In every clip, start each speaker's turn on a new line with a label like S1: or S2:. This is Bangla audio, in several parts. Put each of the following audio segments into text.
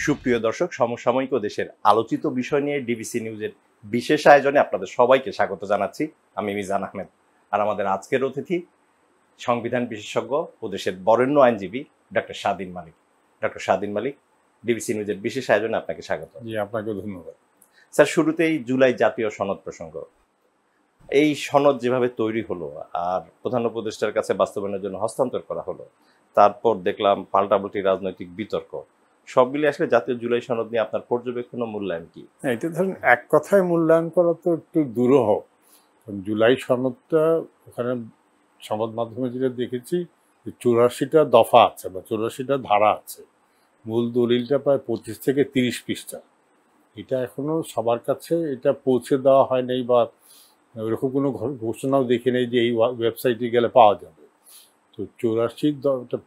S1: সুপ্রিয় দর্শক, সমসাময়িক ও দেশের আলোচিত বিষয় নিয়ে ডিবিসি নিউজের বিশেষ আয়োজনে আপনাদের সবাইকে স্বাগত জানাচ্ছি। আমি মিজান আহমেদ। আর আমাদের আজকের অতিথি সংবিধান বিশেষজ্ঞ ও দেশের বরেণ্য আইনজীবী ডক্টর স্বাধীন মালিক। ডক্টর স্বাধীন মালিক, ডিবিসি নিউজের বিশেষ আয়োজনে আপনাকে স্বাগত।
S2: জি, আপনাকে ধন্যবাদ।
S1: স্যার, শুরুতেই জুলাই জাতীয় সনদ প্রসঙ্গ। এই সনদ যেভাবে তৈরি হলো আর প্রধান উপদেষ্টার কাছে বাস্তবায়নের জন্য হস্তান্তর করা হলো, তারপর দেখলাম পাল্টাপাল্টি রাজনৈতিক বিতর্ক, সব মিলিয়ে আসলে জাতীয় জুলাই সনদ নিয়ে আপনার পর্যবেক্ষণ ও মূল্যায়ন কি?
S2: এটা ধরুন এক কথায় মূল্যায়ন করা তো একটু দুরূহ। জুলাই সনদটা ওখানে সংবাদ মাধ্যমে যেটা দেখেছি, 84টা দফা আছে বা 84টা ধারা আছে। মূল দলিলটা প্রায় 25 থেকে 30 পৃষ্ঠা। এটা এখনো সবার কাছে এটা পৌঁছে দেওয়া হয় নাই বা ওইরকম কোনো ঘোষণাও দেখি নেই যে এই ওয়েবসাইটে গেলে পাওয়া যাবে। তো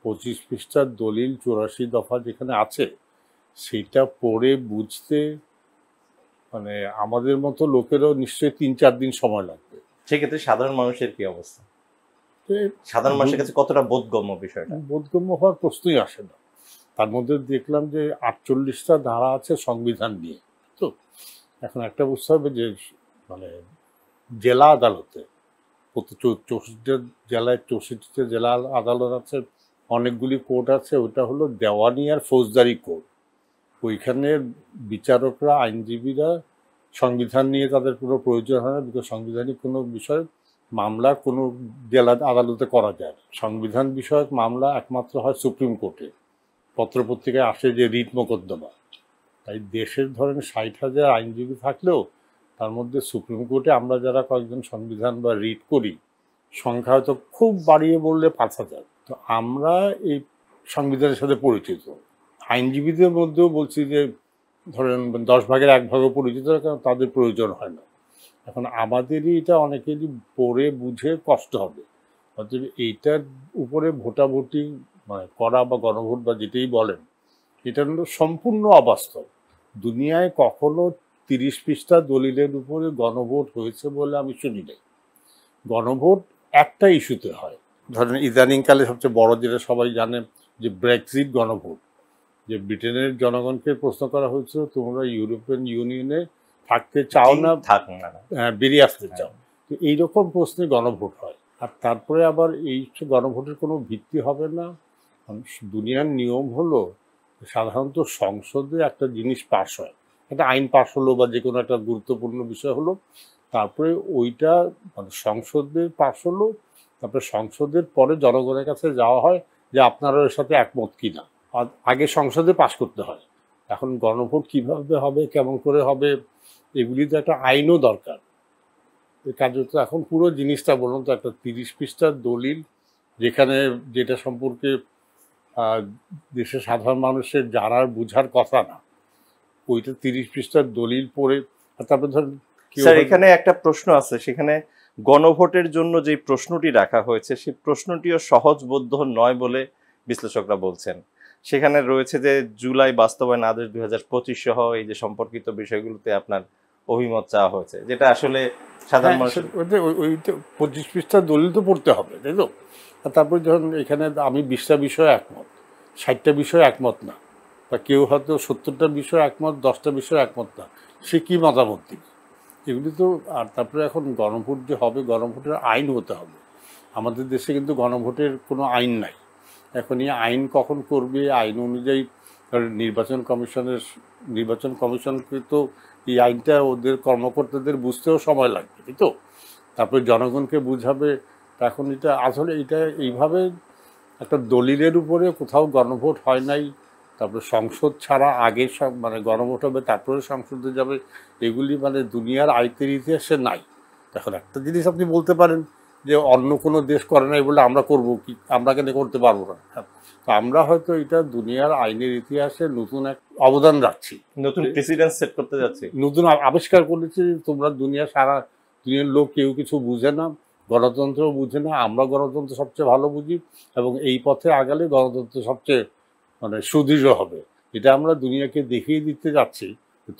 S2: 25 পৃষ্ঠার দলিল 84 দফা যেখানে আছে, সেটা পড়ে বুঝতে মানে আমাদের মতো লোকেরও নিশ্চয়ই 3-4 দিন সময় লাগবে।
S1: সেক্ষেত্রে সাধারণ মানুষের কি অবস্থা? সাধারণ মানুষের কাছে কতটা বোধগম্য বিষয়টা?
S2: বোধগম্য হওয়ার প্রশ্নই আসে না। তার মধ্যে দেখলাম যে 48টা ধারা আছে সংবিধান নিয়ে। তো এখন একটা বুঝতে হবে যে মানে জেলা আদালতে 64টা জেলায় 64টা জেলা আদালত আছে, অনেকগুলি কোর্ট আছে। ওটা হলো দেওয়ানি আর ফৌজদারি কোর্ট। ওইখানে বিচারকরা, আইনজীবীরা সংবিধান নিয়ে তাদের কোনো প্রয়োজন হয় না, বিকজ সাংবিধানিক কোনো বিষয় মামলা কোনো জেলা আদালতে করা যায় না। সংবিধান বিষয়ক মামলা একমাত্র হয় সুপ্রিম কোর্টে, পত্রপত্রিকায় আসে যে রিট মোকদ্দমা। তাই দেশের ধরেন 60,000 আইনজীবী থাকলেও তার মধ্যে সুপ্রিম কোর্টে আমরা যারা কয়েকজন সংবিধান বা রিট করি, সংখ্যা হয়তো খুব বাড়িয়ে বললে 5,000। তো আমরা এই সংবিধানের সাথে পরিচিত। আইনজীবীদের মধ্যেও বলছি যে ধরেন 10 ভাগের 1 ভাগও পরিচিত, কারণ তাদের প্রয়োজন হয় না। এখন আমাদেরই এটা অনেকেরই পড়ে বুঝে কষ্ট হবে। অতএব এইটার উপরে ভোটাভুটি মানে করা বা গণভোট বা যেটাই বলেন, এটা হলো সম্পূর্ণ অবাস্তব। দুনিয়ায় কখনো 30 পৃষ্ঠা দলিলের উপরে গণভোট হয়েছে বলে আমি শুনি নাই। গণভোট একটা ইস্যুতে হয়। ধরেন ইদানিংকালে সবচেয়ে বড় যেটা সবাই জানে যে ব্রেক্সিট গণভোট, যে ব্রিটেনের জনগণকে প্রশ্ন করা হয়েছিল তোমরা ইউরোপিয়ান ইউনিয়নে থাকতে চাও না, বেরিয়ে আসতে চাও। তো এইরকম প্রশ্নে গণভোট হয়। আর তারপরে আবার এই গণভোটের কোনো ভিত্তি হবে না। দুনিয়ার নিয়ম হলো সাধারণত সংসদে একটা জিনিস পাস হয়, একটা আইন পাস হলো বা যে কোনো একটা গুরুত্বপূর্ণ বিষয় হলো, তারপরে ওইটা মানে সংসদে পাস হলো, তারপরে সংসদের পরে জনগণের কাছে যাওয়া হয় যে আপনারা এর সাথে একমত কিনা। আগে সংসদে পাস করতে হয়। এখন গণভোট কিভাবে হবে, কেমন করে হবে, এগুলি তো একটা আইনও দরকার। কার্যত এখন পুরো জিনিসটা বলুন তো, একটা 30 পৃষ্ঠার দলিল যেখানে যেটা সম্পর্কে দেশের সাধারণ মানুষের জানার বুঝার কথা না, ওইটা 30 পৃষ্ঠার দলিল পড়ে। তারপরে ধরেন
S1: স্যার, এখানে একটা প্রশ্ন আছে, সেখানে গণভোটের জন্য যে প্রশ্নটি রাখা হয়েছে সেই প্রশ্নটিও সহজবোধ্য নয় বলে বিশ্লেষকরা বলছেন। সেখানে রয়েছে যে জুলাই বাস্তবায়ন আদেশ 2025 সহ এই যে সম্পর্কিত বিষয়গুলোতে আপনার অভিমত চাওয়া হয়েছে, যেটা আসলে সাধারণ মানুষের
S2: 25 পৃষ্ঠার দলিল তো পড়তে হবে, তাই তো? তারপরে যখন এখানে আমি 20টা বিষয়ে একমত, 60টা বিষয়ে একমত না, বা কেউ হয়তো 70টা বিষয়ে একমত, 10টা বিষয়ে একমত না, সে কী মতামত দিবে এগুলি তো। আর তারপরে এখন গণভোট যে হবে, গণভোটের আইন হতে হবে। আমাদের দেশে কিন্তু গণভোটের কোনো আইন নাই। এখন এই আইন কখন করবে, আইন অনুযায়ী নির্বাচন কমিশনকে তো এই আইনটা ওদের কর্মকর্তাদের বুঝতেও সময় লাগবে, তাই তো? তারপরে জনগণকে বুঝাবে। এখন এটা আসলে এটা এইভাবে একটা দলিলের উপরে কোথাও গণভোট হয় নাই, তারপরে সংসদ ছাড়া আগে সব মানে গণভোট হবে তারপরে সংসদে যাবে, এগুলি মানে দুনিয়ার আইনের ইতিহাসে নাই। এখন একটা জিনিস আপনি বলতে পারেন যে অন্য কোনো দেশ করে নাই বলে আমরা করব কি, আমরা কেন করতে পারবো না? তো আমরা হয়তো এটা দুনিয়ার আইনের ইতিহাসে নতুন এক অবদান রাখছি,
S1: নতুন প্রেসিডেন্ট সেট করতে যাচ্ছি,
S2: নতুন আবিষ্কার করেছি। তোমরা সারা দুনিয়ার লোক কেউ কিছু বুঝে না, গণতন্ত্র বুঝে না, আমরা গণতন্ত্র সবচেয়ে ভালো বুঝি, এবং এই পথে আগালে গণতন্ত্র সবচেয়ে মানে সুদৃঢ় হবে। এটা আমরা দুনিয়াকে দেখিয়ে দিতে যাচ্ছি।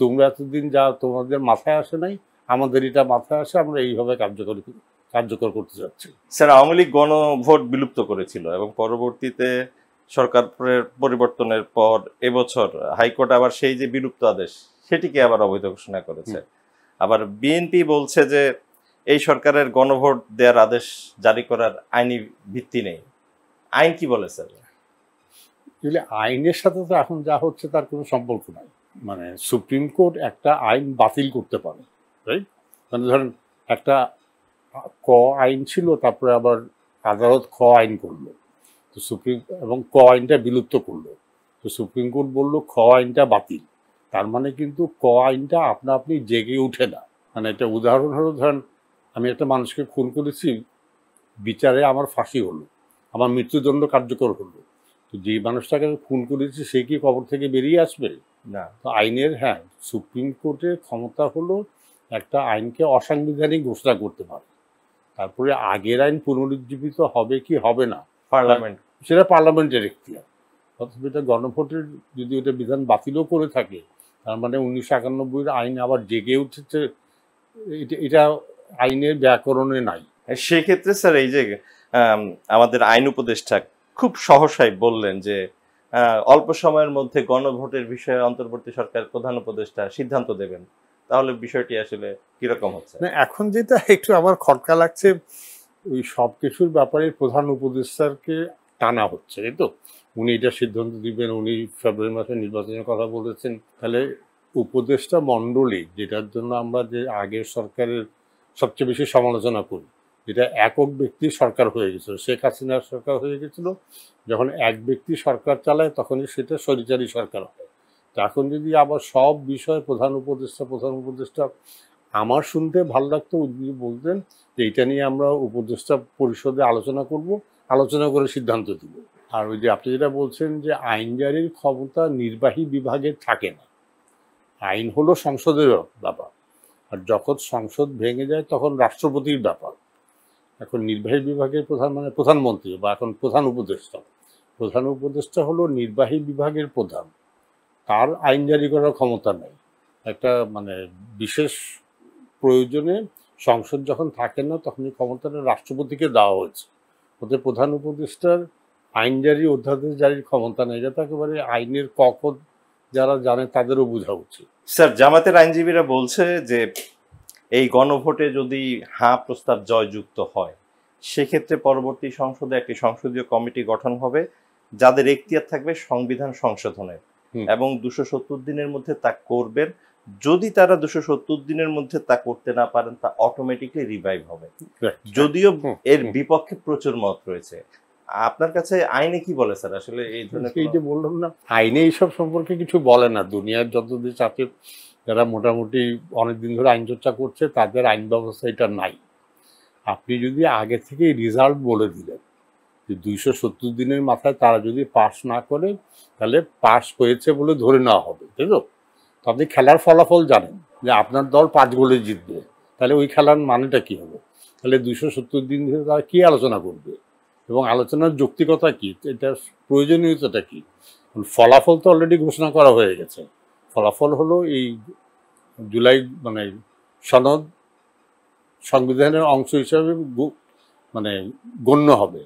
S2: তোমরা এতদিন যা তোমাদের মাথায় আসে নাই, আমাদের এটা মাথায় আসে, আমরা এইভাবে কার্যকর করতে যাচ্ছি।
S1: স্যার, আওয়ামী লীগ গণভোট বিলুপ্ত করেছিল এবং পরবর্তীতে সরকারের পরিবর্তনের পর এবছর হাইকোর্ট আবার সেই যে বিলুপ্ত আদেশ সেটিকে আবার অবৈধ ঘোষণা করেছে। আবার বিএনপি বলছে যে এই সরকারের গণভোট দেওয়ার আদেশ জারি করার আইনি ভিত্তি নেই। আইন কি বলে স্যার?
S2: এগুলি আইনের সাথে তো এখন যা হচ্ছে তার কোনো সম্পর্ক নাই। মানে সুপ্রিম কোর্ট একটা আইন বাতিল করতে পারে, রাইট? মানে ধরেন একটা ক আইন ছিল, তারপরে আবার আদালত খ আইন করলো, তো সুপ্রিম এবং ক আইনটা বিলুপ্ত করলো, তো সুপ্রিম কোর্ট বললো খ আইনটা বাতিল। তার মানে কিন্তু ক আইনটা আপনা আপনি জেগে উঠে না। মানে একটা উদাহরণ হলো, ধরেন আমি একটা মানুষকে খুন করেছি, বিচারে আমার ফাঁসি হলো, আমার মৃত্যুদণ্ড কার্যকর হলো, তো যে মানুষটাকে আমি খুন করেছি সে কি কবর থেকে বেরিয়ে আসবে?
S1: না।
S2: তো আইনের, হ্যাঁ, সুপ্রিম কোর্টের ক্ষমতা হলো একটা আইনকে অসাংবিধানিক ঘোষণা করতে পারে। তারপরে আগের আইন পুনরুজ্জীবিত হবে কি হবে না
S1: পার্লামেন্ট,
S2: সেটা পার্লামেন্টের এখতিয়ার। অথবা এটা গণভোটের যদি ওটা বিধান বাতিলও করে থাকে, তার মানে 1991 আইন আবার জেগে উঠেছে, এটা আইনের ব্যাকরণে নাই।
S1: সেক্ষেত্রে স্যার এই যে আমাদের আইন উপদেষ্টা খুব সহসাই বললেন যে অল্প সময়ের মধ্যে গণভোটের বিষয়ে অন্তর্বর্তী সরকার প্রধান উপদেষ্টা সিদ্ধান্ত দেবেন, তাহলে বিষয়টি আসলে কিরকম হচ্ছে?
S2: না, এখন যেটা একটু আমার খটকা লাগছে, ওই সব কিছুর ব্যাপারে প্রধান উপদেষ্টাকে টানা হচ্ছে, তাই তো? উনি এটা সিদ্ধান্ত দিবেন, উনি ফেব্রুয়ারি মাসে নির্বাচনের কথা বলেছেন। তাহলে উপদেষ্টা মণ্ডলী, যেটার জন্য আমরা যে আগের সরকারের সবচেয়ে বেশি সমালোচনা করি, এটা একক ব্যক্তির সরকার হয়ে গেছিল, শেখ হাসিনার সরকার হয়ে গেছিল। যখন এক ব্যক্তি সরকার চালায় তখনই সেটা স্বৈরাচারী সরকার হয়। তো এখন যদি আবার সব বিষয়ে প্রধান উপদেষ্টা, আমার শুনতে ভালো লাগতো উনি বলতেন যে এটা নিয়ে আমরা উপদেষ্টা পরিষদে আলোচনা করব, আলোচনা করে সিদ্ধান্ত দিব। আর ওই যে আপনি যেটা বলছেন যে আইন জারির ক্ষমতা নির্বাহী বিভাগের থাকে না, আইন হলো সংসদের ব্যাপার, আর যখন সংসদ ভেঙে যায় তখন রাষ্ট্রপতির ব্যাপার। এখন নির্বাহী বিভাগের প্রধান মানে প্রধানমন্ত্রী, বা এখন প্রধান উপদেষ্টা হলো নির্বাহী বিভাগের প্রধান, তার আইন জারি করার ক্ষমতা নেই। একটা মানে বিশেষ প্রয়োজনে সংসদ যখন থাকে না তখন এই ক্ষমতাটা রাষ্ট্রপতিকে দেওয়া হয়েছে। ওদের প্রধান উপদেষ্টার আইন জারি, অধ্যাদেশ জারির ক্ষমতা নেই। এটা তো একেবারে আইনের কখন যারা জানে তাদেরও বোঝা উচিত।
S1: স্যার, জামাতের আইনজীবীরা বলছে যে এই গণভোটে যদি হ্যাঁ প্রস্তাব জয়যুক্ত হয়, সেক্ষেত্রে পরবর্তী সংসদে একটি সংসদীয় কমিটি গঠন হবে যাদের এখতিয়ার থাকবে সংবিধান সংশোধনের, এবং 270 দিনের মধ্যে তা করবেন। যদি তারা 270 দিনের মধ্যে তা করতে না পারেন, তা অটোমেটিকলি রিভাইভ হবে। যদিও এর বিপক্ষে প্রচুর মত রয়েছে, আপনার কাছে আইনে কি বলে স্যার আসলে এই ধরনের?
S2: এই যে বললাম না, আইনে এইসব সম্পর্কে কিছু বলে না। দুনিয়ার যত দেশ আছে যারা মোটামুটি অনেকদিন ধরে আইন চর্চা করছে, তাদের আইন ব্যবস্থা এটা নাই। আপনি যদি আগে থেকে রেজাল্ট বলে দিলেন যে 270 দিনের মাথায় তারা যদি পাস না করে তাহলে পাস হয়েছে বলে ধরে নেওয়া হবে, তাই তো? আপনি খেলার ফলাফল জানেন যে আপনার দল 5 গোলে জিতবে, তাহলে ওই খেলার মানেটা কি হবে? তাহলে 270 দিন ধরে তারা কি আলোচনা করবে এবং আলোচনার যৌক্তিকতা কি, এটার প্রয়োজনীয়তাটা কি? ফলাফল তো অলরেডি ঘোষণা করা হয়ে গেছে। ফলাফল হলো এই জুলাই মানে সনদ সংবিধানের অংশ হিসাবে মানে গণ্য হবে।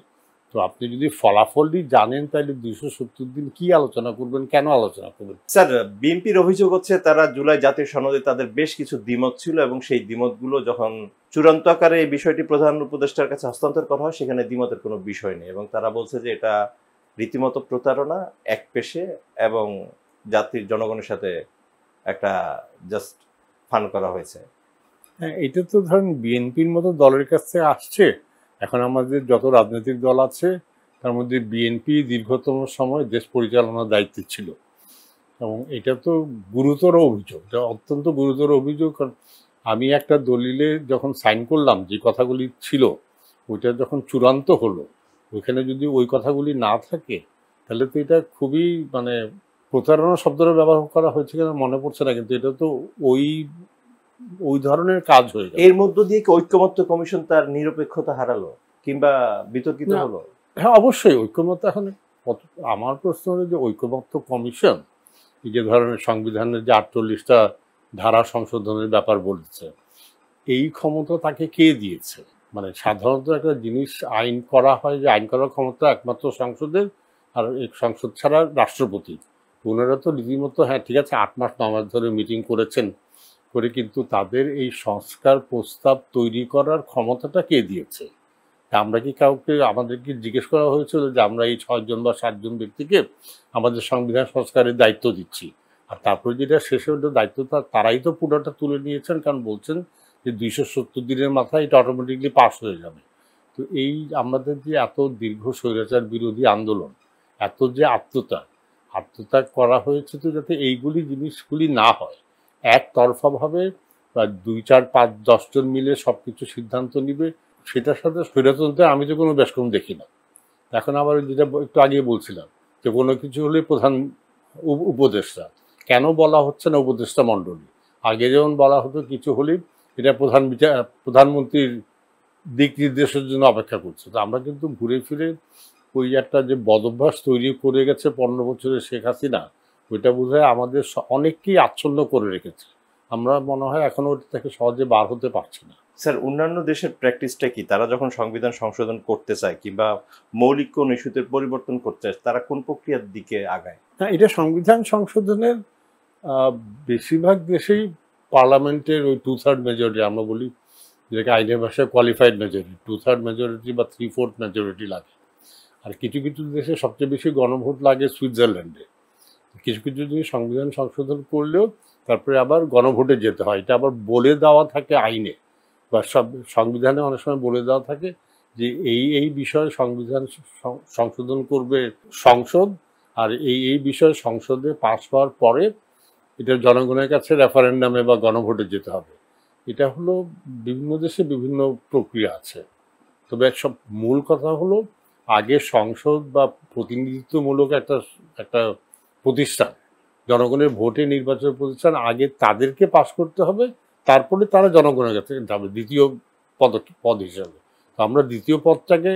S2: তো আপনি যদি ফলাফলই জানেন তাহলে 270 দিন কি আলোচনা করবেন, কেন আলোচনা করবেন?
S1: স্যার, বিএনপির অভিযোগ হচ্ছে তারা জুলাই জাতীয় সনদে তাদের বেশ কিছু দ্বিমত ছিল, এবং সেই দ্বিমতগুলো যখন চূড়ান্ত আকারে এই বিষয়টি প্রধান উপদেষ্টার কাছে হস্তান্তর করা হয় সেখানে দ্বিমতের কোনো বিষয় নেই, এবং তারা বলছে যে এটা রীতিমতো প্রতারণা, একপেশে, এবং জাতির জনগণের সাথে একটা জাস্ট ফান করা হয়েছে।
S2: হ্যাঁ, এটা তো ধরেন বিএনপির মতো দলের কাছ থেকে আসছে। এখন আমাদের যত রাজনৈতিক দল আছে তার মধ্যে বিএনপি দীর্ঘতম সময় দেশ পরিচালনার দায়িত্বে ছিল, এবং এটা তো গুরুতর অভিযোগ, এটা অত্যন্ত গুরুতর অভিযোগ। কারণ আমি একটা দলিলে যখন সাইন করলাম, যে কথাগুলি ছিল ওইটা যখন চূড়ান্ত হলো, ওইখানে যদি ওই কথাগুলি না থাকে তাহলে তো এটা খুবই মানে প্রতারণা শব্দটা ব্যবহার করা হয়েছে কিনা মনে পড়ছে না, কিন্তু এটা তো ওই ধরনের কাজ হয়ে গেল।
S1: এর মধ্য দিয়ে কি ঐক্যমত্য কমিশন তার নিরপেক্ষতা হারালো কিংবা বিতর্কিত হলো?
S2: হ্যাঁ, অবশ্যই ঐক্যমত্য। এখন আমার প্রশ্ন হলো যে ঐক্যমত্য কমিশন এই যে ধরনের সংবিধানের যে 48টা ধারা সংশোধনের ব্যাপার বলছে, এই ক্ষমতা তাকে কে দিয়েছে? মানে সাধারণত একটা জিনিস আইন করা হয়, যে আইন করার ক্ষমতা একমাত্র সংসদের, আর এই সংসদ ছাড়া রাষ্ট্রপতি, ওনারা তো রীতিমতো হ্যাঁ ঠিক আছে 8 মাস 9 মাস ধরে মিটিং করেছেন, করে কিন্তু তাদের এই সংস্কার প্রস্তাব তৈরি করার ক্ষমতাটা কে দিয়েছে? আমরা কি কাউকে, আমাদেরকে জিজ্ঞেস করা হয়েছিল যে আমরা এই 6 জন বা 7 জন ব্যক্তিকে আমাদের সংবিধান সংস্কারের দায়িত্ব দিচ্ছি, আর তারপরে যেটা শেষে হলো দায়িত্বটা তারাই তো পুরোটা তুলে নিয়েছেন, কারণ বলছেন যে 270 দিনের মাথায় এটা অটোমেটিকলি পাস হয়ে যাবে। তো এই আমাদের যে এত দীর্ঘ স্বৈরাচার বিরোধী আন্দোলন, এত যে আত্মত্যাগ করা হয়েছে, তো যাতে এইগুলি জিনিসগুলি না হয়, একতরফাভাবে বা 2 4 5 10 জন মিলে সব কিছু সিদ্ধান্ত নিবে, সেটার সাথে স্বৈরতন্ত্রে আমি তো কোনো বেশকম দেখি না। এখন আবার যেটা একটু আগে বলছিলাম যে কোনো কিছু হলে প্রধান উপদেষ্টা, কেন বলা হচ্ছে না উপদেষ্টা মণ্ডলী? আগে যেমন বলা হতো কিছু হলে এটা প্রধানমন্ত্রীর দিক নির্দেশের জন্য অপেক্ষা করছে। তো আমরা কিন্তু ঘুরে ফিরে ওই একটা যে বদভ্যাস তৈরি করে গেছে 15 বছরের শেখ হাসিনা, ওইটা বোধহয় আমাদের অনেককেই আচ্ছন্ন করে রেখেছে। আমরা মনে হয় এখনো ওটা থেকে সহজে বার হতে পারছি না।
S1: স্যার, অন্যান্য দেশের প্র্যাকটিসটা কি? তারা যখন সংবিধান সংশোধন করতে চায় কিংবা মৌলিক কোন ইস্যুতে পরিবর্তন করতে চায়, তারা কোন প্রক্রিয়ার দিকে আগায়?
S2: হ্যাঁ, এটা সংবিধান সংশোধনের বেশিরভাগ দেশেই পার্লামেন্টের ওই 2/3 মেজরিটি, আমরা বলি যেটাকে আইনের ভাষায় কোয়ালিফাইড মেজরিটি, 2/3 মেজরিটি বা 3/4 মেজরিটি লাগে। আর কিছু কিছু দেশে সবচেয়ে বেশি গণভোট লাগে সুইজারল্যান্ডে। কিছু কিছু জিনিস সংবিধান সংশোধন করলেও তারপরে আবার গণভোটে যেতে হয়, এটা আবার বলে দেওয়া থাকে আইনে বা সব সংবিধানে অনেক সময় বলে দেওয়া থাকে যে এই বিষয়ে সংবিধান সংশোধন করবে সংসদ, আর এই বিষয়ে সংসদে পাশ হওয়ার পরে এটা জনগণের কাছে রেফারেন্ডামে বা গণভোটে যেতে হবে। এটা হলো বিভিন্ন দেশে বিভিন্ন প্রক্রিয়া আছে। তবে সব মূল কথা হলো আগে সংসদ বা প্রতিনিধিত্বমূলক একটা প্রতিষ্ঠান, জনগণের ভোটে নির্বাচনের প্রতিষ্ঠান, আগে তাদেরকে পাস করতে হবে, তারপরে তারা জনগণের কাছে যাবে দ্বিতীয় পদ হিসাবে। তো আমরা দ্বিতীয় পদটাকে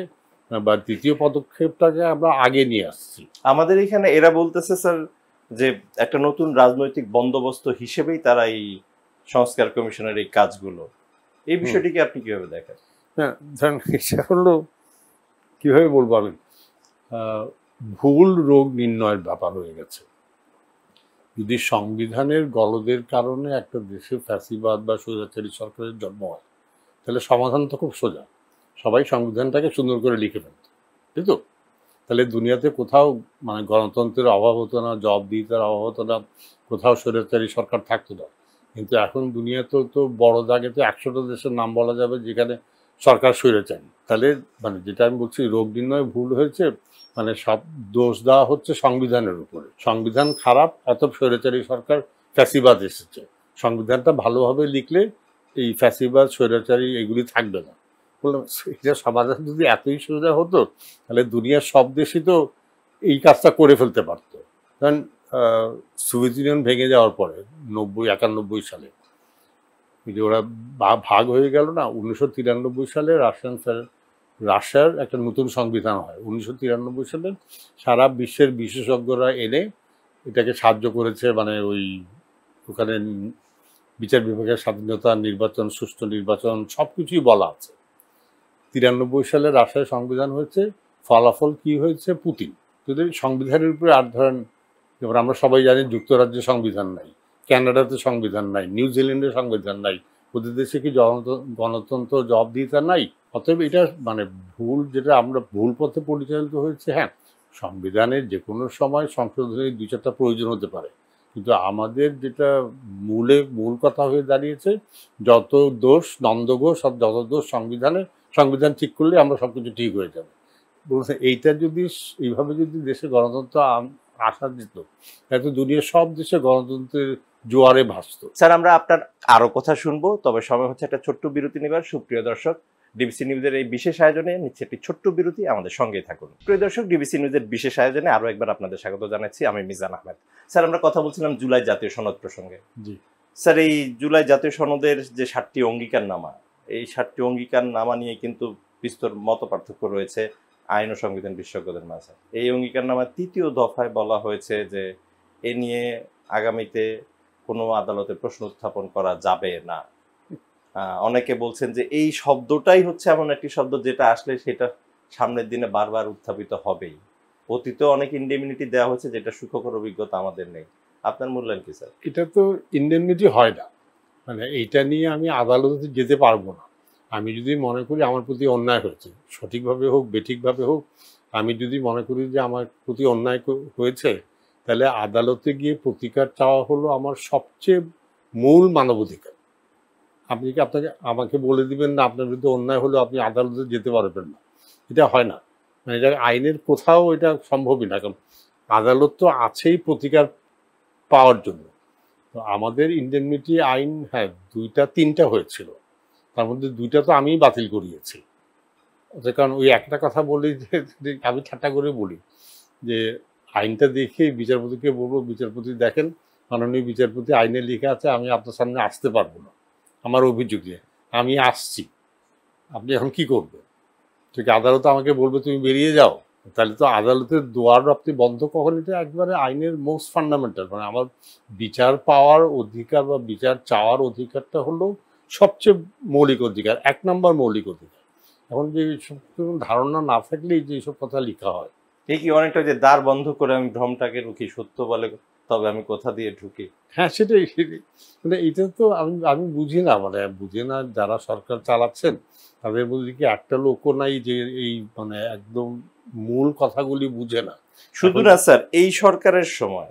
S2: বা দ্বিতীয় পদক্ষেপটাকে আমরা আগে নিয়ে আসছি।
S1: আমাদের এখানে এরা বলতেছে স্যার যে একটা নতুন রাজনৈতিক বন্দোবস্ত হিসেবেই তারা এই সংস্কার কমিশনের এই কাজগুলো, এই বিষয়টিকে আপনি কিভাবে দেখেন?
S2: হ্যাঁ, ধরেন এটা হলো কিভাবে বলবো আমি, ভুল রোগ নির্ণয়ের ব্যাপার হয়ে গেছে। যদি সংবিধানের গলদের কারণে একটা দেশে ফ্যাসিবাদ বা স্বৈরাচারী সরকারের জন্ম হয়, তাহলে সমাধান তো খুব সোজা, সবাই সংবিধানটাকে সুন্দর করে লিখে ফেলত, তাই তো? তাহলে দুনিয়াতে কোথাও মানে গণতন্ত্রের অভাব হতো না, জবাবদিহিতার অভাব হতো না, কোথাও স্বৈরাচারী সরকার থাকতো না। কিন্তু এখন দুনিয়াতেও তো বড় দাগে তো 100টা দেশের নাম বলা যাবে যেখানে সরকার স্বৈরাচারী। তাহলে মানে যেটা আমি বলছি রোগ নির্ণয় ভুল হয়েছে, মানে সব দোষ দেওয়া হচ্ছে সংবিধানের উপরে। সংবিধান খারাপ, অতএব স্বৈরাচারী সরকার, ফ্যাসিবাদ এসেছে। সংবিধানটা ভালোভাবে লিখলে এই ফ্যাসিবাদ স্বৈরাচারী এগুলি থাকবে না। বললাম এটা সমাধান যদি এতই সোজা হতো তাহলে দুনিয়ার সব দেশই তো এই কাজটা করে ফেলতে পারতো। কারণ সোভিয়েত ইউনিয়ন ভেঙে যাওয়ার পরে 91 সালে যে ওরা ভাগ হয়ে গেল না, 1993 সালে রাশিয়ার একটা নতুন সংবিধান হয়। 1993 সালে সারা বিশ্বের বিশেষজ্ঞরা এনে এটাকে সাহায্য করেছে, মানে ওখানে বিচার বিভাগের স্বাধীনতা, নির্বাচন, সুষ্ঠু নির্বাচন সব কিছুই বলা আছে। 93 সালে রাশিয়ার সংবিধান হয়েছে, ফলাফল কি হয়েছে? পুতিন। যদি সংবিধানের উপরে আর ধরেন, যেমন আমরা সবাই জানি যুক্তরাজ্যে সংবিধান নাই, কানাডাতে সংবিধান নাই, নিউজিল্যান্ডে সংবিধান নাই, ওদের দেশে কি গণতন্ত্র জবাবদিহিতা নাই? অতএব এটা মানে ভুল, যেটা আমরা ভুল পথে পরিচালিত হয়েছে। হ্যাঁ, সংবিধানের যে কোনো সময় সংশোধনের 2-4টা প্রয়োজন হতে পারে, কিন্তু আমাদের যেটা মূল কথা হয়ে দাঁড়িয়েছে, যত দোষ নন্দঘোষ আর যত দোষ সংবিধান ঠিক করলে আমরা সব কিছু ঠিক হয়ে যাবে বলছে। এইটা যদি এইভাবে যদি দেশে গণতন্ত্র আসা যেত, তাহলে দুনিয়ার সব দেশে গণতন্ত্রের জোয়ারে ভাসত।
S1: স্যার, আমরা আপনার আরো কথা শুনবো, তবে সময় হচ্ছে একটা ছোট্ট বিরতি নেবার। সুপ্রিয় দর্শক, ডিবিসি নিউজের এই বিশেষ আয়োজনে নিচ্ছে একটি ছোট্ট বিরতি, আমাদের সঙ্গেই থাকুন। প্রিয় দর্শক, ডিবিসি নিউজের বিশেষ আয়োজনে আরো একবার আপনাদের স্বাগত জানাচ্ছি, আমি মিজান আহমেদ। স্যার, আমরা কথা বলছিলাম জুলাই জাতীয় সনদ প্রসঙ্গে।
S2: জি
S1: স্যার, এই জুলাই জাতীয় সনদের যে 7টি অঙ্গীকারনামা, এই 7টি অঙ্গীকারনামা নিয়ে কিন্তু বিস্তর মত পার্থক্য রয়েছে আইন ও সংবিধান বিশেষজ্ঞদের মাঝে। এই অঙ্গীকারনামার 3য় দফায় বলা হয়েছে যে এ নিয়ে আগামীতে কোনো আদালতে প্রশ্ন উত্থাপন করা যাবে না। অনেকে বলছেন যে এই শব্দটাই হচ্ছে এমন একটি শব্দ যেটা আসলে সেটা সামনের দিনে বারবার উত্থাপিত হবেই। অতীতে অনেক ইন্ডেমনিটি দেওয়া হয়েছে, যেটা সুখকর অভিজ্ঞতা আমাদের নেই। আপনার মূল্যায়ন কি স্যার?
S2: এটা তো ইন্ডেমনিটি হয় না, মানে এইটা নিয়ে আমি আদালতে যেতে পারবো না। আমি যদি মনে করি আমার প্রতি অন্যায় হয়েছে, সঠিকভাবে হোক বেঠিকভাবে হোক, আমি যদি মনে করি যে আমার প্রতি অন্যায় হয়েছে, তাহলে আদালতে গিয়ে প্রতিকার চাওয়া হলো আমার সবচেয়ে মূল মানবাধিকার। আপনি কি আমাকে বলে দিবেন না আপনার বিরুদ্ধে অন্যায় হলো আপনি আদালতে যেতে পারবেন না? এটা হয় না, মানে এটা আইনের কোথাও এটা সম্ভবই না। কারণ আদালত তো আছেই প্রতিকার পাওয়ার জন্য। তো আমাদের ইন্ডেমনিটি আইন, হ্যাঁ, 2-3টা হয়েছিল, তার মধ্যে 2টা তো আমিই বাতিল করিয়েছি। কারণ ওই একটা কথা বলি যে আমি ঠাট্টা করে বলি যে আইনটা দেখে বিচারপতিকে বলবো, বিচারপতি দেখেন, মাননীয় বিচারপতি, আইনে লেখা আছে আমি আপনার সামনে আসতে পারবো না আমার অভিযোগে, আমি আসছি, আপনি এখন কি করবেন? ঠিক আদালত আমাকে বলবে তুমি বেরিয়ে যাও, তাহলে তো আদালতের দুয়ার আপনি বন্ধ কখন, এটা একবারে আইনের মোস্ট ফান্ডামেন্টাল। মানে আমার বিচার পাওয়ার অধিকার বা বিচার চাওয়ার অধিকারটা হলো সবচেয়ে মৌলিক অধিকার, 1 নম্বর মৌলিক অধিকার। এখন যে সব ধারণা না থাকলেই যে এইসব কথা লেখা হয়।
S1: এই কি অনেকটা যে দ্বার বন্ধ করে আমি ভ্রমটাকে রুখি, সত্য বলে তবে আমি কোথা দিয়ে ঢুকি।
S2: হ্যাঁ, সেটাই। মানে এটা তো আমি বুঝি না, মানে বুঝি না যারা সরকার চালাচ্ছেন তাদের মধ্যে কি একটা লোকও নাই যে এই মানে একদম মূল কথাগুলি বুঝে না।
S1: শুধু না স্যার, এই সরকারের সময়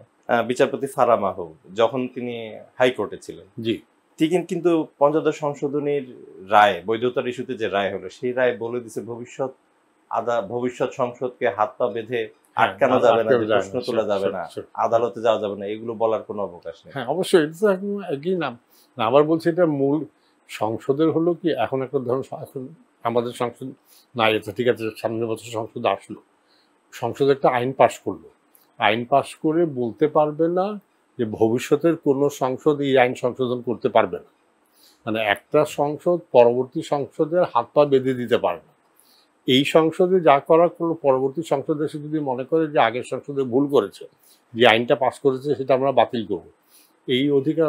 S1: বিচারপতি ফারাহ মাহবুব যখন তিনি হাইকোর্টে ছিলেন,
S2: জি,
S1: তিনি কিন্তু পঞ্চদশ সংশোধনীর রায়, বৈধতার ইস্যুতে যে রায় হলো, সেই রায় বলে দিছে ভবিষ্যৎ সংসদকে হাত পা বেঁধে আটকানো যাবে না, প্রশ্ন তোলা যাবে না, আদালতে যাওয়া যাবে না, এগুলো বলার কোনো অবকাশ নেই।
S2: হ্যাঁ, অবশ্যই এটা তো একদম একই নাম। আবার বলছি এটা মূল সংসদের হলো কি, এখন একটা ধরুন এখন আমাদের সংসদ না, এটা ঠিক আছে, সামনের বছর সংসদ আসলো, সংসদ একটা আইন পাশ করলো, আইন পাশ করে বলতে পারবে না যে ভবিষ্যতের কোনো সংসদ এই আইন সংশোধন করতে পারবে না। মানে একটা সংসদ পরবর্তী সংসদের হাত পা বেঁধে দিতে পারে না। এই সংসদে যা করার কোনো পরবর্তী সংসদ এসে যদি মনে করে যে আগের সংসদে ভুল করেছে, যে আইনটা পাশ করেছে সেটা আমরা বাতিল করব, এই অধিকার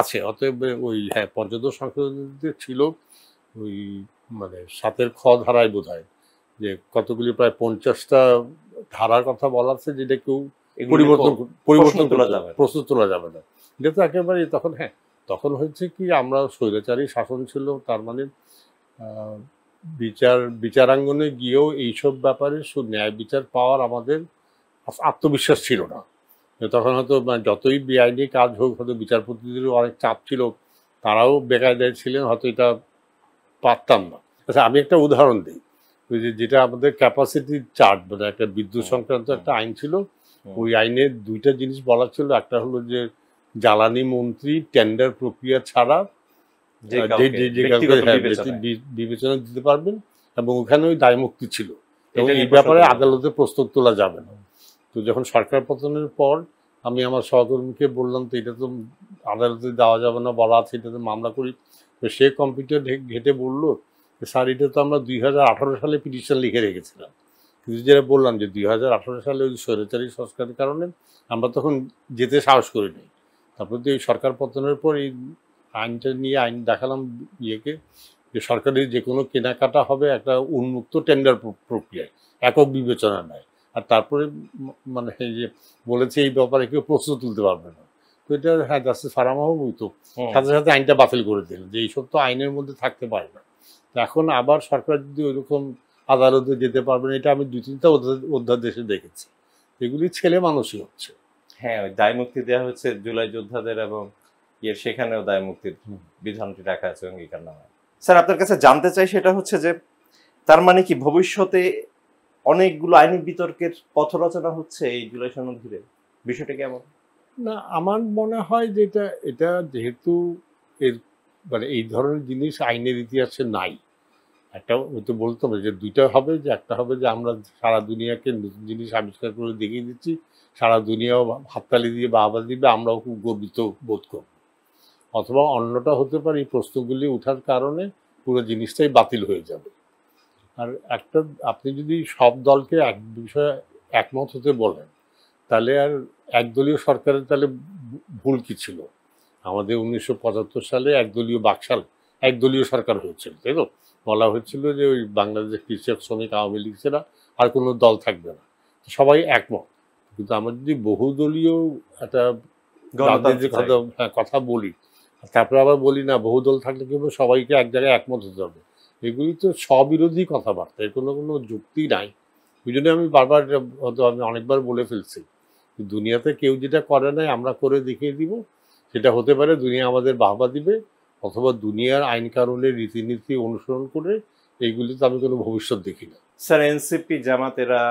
S2: আছে। অতএব ওই, হ্যাঁ, পঞ্চদশ সংসদে ছিল ওই মানে 7-এর খ ধারায় বোধ হয় যে কতগুলি প্রায় 50টা ধারার কথা বলা আছে, যেটা কেউ পরিবর্তন
S1: তোলা যাবে,
S2: প্রশ্ন তোলা যাবে না। এটা তো একেবারে তখন, হ্যাঁ, তখন হয়েছে কি আমরা স্বৈরাচারী শাসন ছিল, তার মানে বিচারাঙ্গনে গিয়েও এইসব ব্যাপারে ন্যায় বিচার পাওয়ার আমাদের আত্মবিশ্বাস ছিল না। তখন হয়তো যতই বেআইনি কাজ হোক, হয়তো বিচারপতিদেরও অনেক চাপ ছিল, তারাও বেকায়দায় ছিলেন, হয়তো এটা পারতাম না। আচ্ছা, আমি একটা উদাহরণ দিই, ওই যেটা আমাদের ক্যাপাসিটি চার্ট, মানে একটা বিদ্যুৎ সংক্রান্ত একটা আইন ছিল, ওই আইনে 2টা জিনিস বলা ছিল। একটা হলো যে জ্বালানি মন্ত্রী টেন্ডার প্রক্রিয়া ছাড়া বিবেচনা দিতে পারবেন, এবং ওখানে ওই দায়মুক্তি ছিল, এবং এই ব্যাপারে আদালতে প্রস্তাব তোলা যাবে না। তো যখন সরকার পতনের পর আমি আমার সহকর্মীকে বললাম তো এটা তো আদালতে দেওয়া যাবে না বলা আছে, এটাতে মামলা করি। তো সে কম্পিউটার ঘেটে বললো স্যার এটা তো আমরা 2018 সালে পিটিশন লিখে রেখেছিলাম, কিন্তু যেটা বললাম যে 2018 সালে ওই স্বৈরাচারী সংস্কারের কারণে আমরা তখন যেতে সাহস করিনি। তারপরে তো এই সরকার পতনের পর এই আইনটা নিয়ে আইন দেখালাম ইয়েকে, যে সরকারি যে কোনো কেনাকাটা হবে একটা উন্মুক্ত টেন্ডার প্রক্রিয়ায়, একক বিবেচনা নেয়। আর তারপরে মানে এই যে বলেছে এই ব্যাপারে কেউ প্রশ্ন তুলতে পারবে না। তো এটা, হ্যাঁ, জাস্টিস ফারাহ মাহবুব তো সাথে সাথে আইনটা বাতিল করে দিল যে এইসব তো আইনের মধ্যে থাকতে পারে না। তো এখন আবার সরকার যদি ওইরকম আদালতে যেতে পারবে না, এটা আমি 2-3টা অধ্যাদেশে দেখেছি, এগুলি ছেলে মানুষই হচ্ছে।
S1: হ্যাঁ, ওই দায় মুক্তি দেওয়া হচ্ছে জুলাই যোদ্ধাদের, এবং সেখানেও দায় মুক্তির বিধানটি রাখা আছে অঙ্গীকার নামে। স্যার, আপনার কাছে জানতে চাই সেটা হচ্ছে যে তার মানে কি ভবিষ্যতে অনেকগুলো আইনি বিতর্কের পথ রচনা হচ্ছে এই জুলাই সনদ ঘিরে, বিষয়টা কেমন?
S2: না, আমার মনে হয় যে এটা যেহেতু এর মানে এই ধরনের জিনিস আইনের ইতিহাসে নাই, একটা তো বলতে হবে যে 2টা হবে, যে একটা হবে যে আমরা সারা দুনিয়াকে নতুন জিনিস আবিষ্কার করে দেখিয়ে দিচ্ছি, সারা দুনিয়াও হাততালি দিয়ে বাহবা দিবে, আমরাও খুব গর্বিত বোধ করব। অথবা অন্যটা হতে পারে এই প্রশ্নগুলি ওঠার কারণে পুরো জিনিসটাই বাতিল হয়ে যাবে। আর একটা, আপনি যদি সব দলকে এক বিষয়ে একমত হতে বলেন, তাহলে আর একদলীয় সরকারের তাহলে ভুল কি ছিল? আমাদের 1975 সালে একদলীয় সরকার হয়েছিল, তাই তো? বলা হয়েছিল যে ওই বাংলাদেশ কৃষক শ্রমিক আওয়ামী লীগ ছাড়া আর কোনো দল থাকবে না। সবাই একমত। কিন্তু আমরা যদি বহুদলীয় একটা রাজনীতির কথা বলি, তারপরে আবার বলি না বহুদল থাকলে কিন্তু সবাইকে এক জায়গায় একমত হতে হবে, এগুলি তো স্ববিরোধী কথাবার্তা, এর কোনো যুক্তি নাই। ওই জন্য আমি বারবার হয়তো আমি অনেকবার বলে ফেলছি, দুনিয়াতে কেউ যেটা করে নাই আমরা করে দেখিয়ে দিব। সেটা হতে পারে দুনিয়া আমাদের বাহবা দিবে, অথবা দুনিয়ার আইন কানুনের রীতিনীতি অনুসরণ করে এইগুলিতে আমি কোনো ভবিষ্যৎ দেখি না।
S1: স্যার এনসিপি জামাত এরা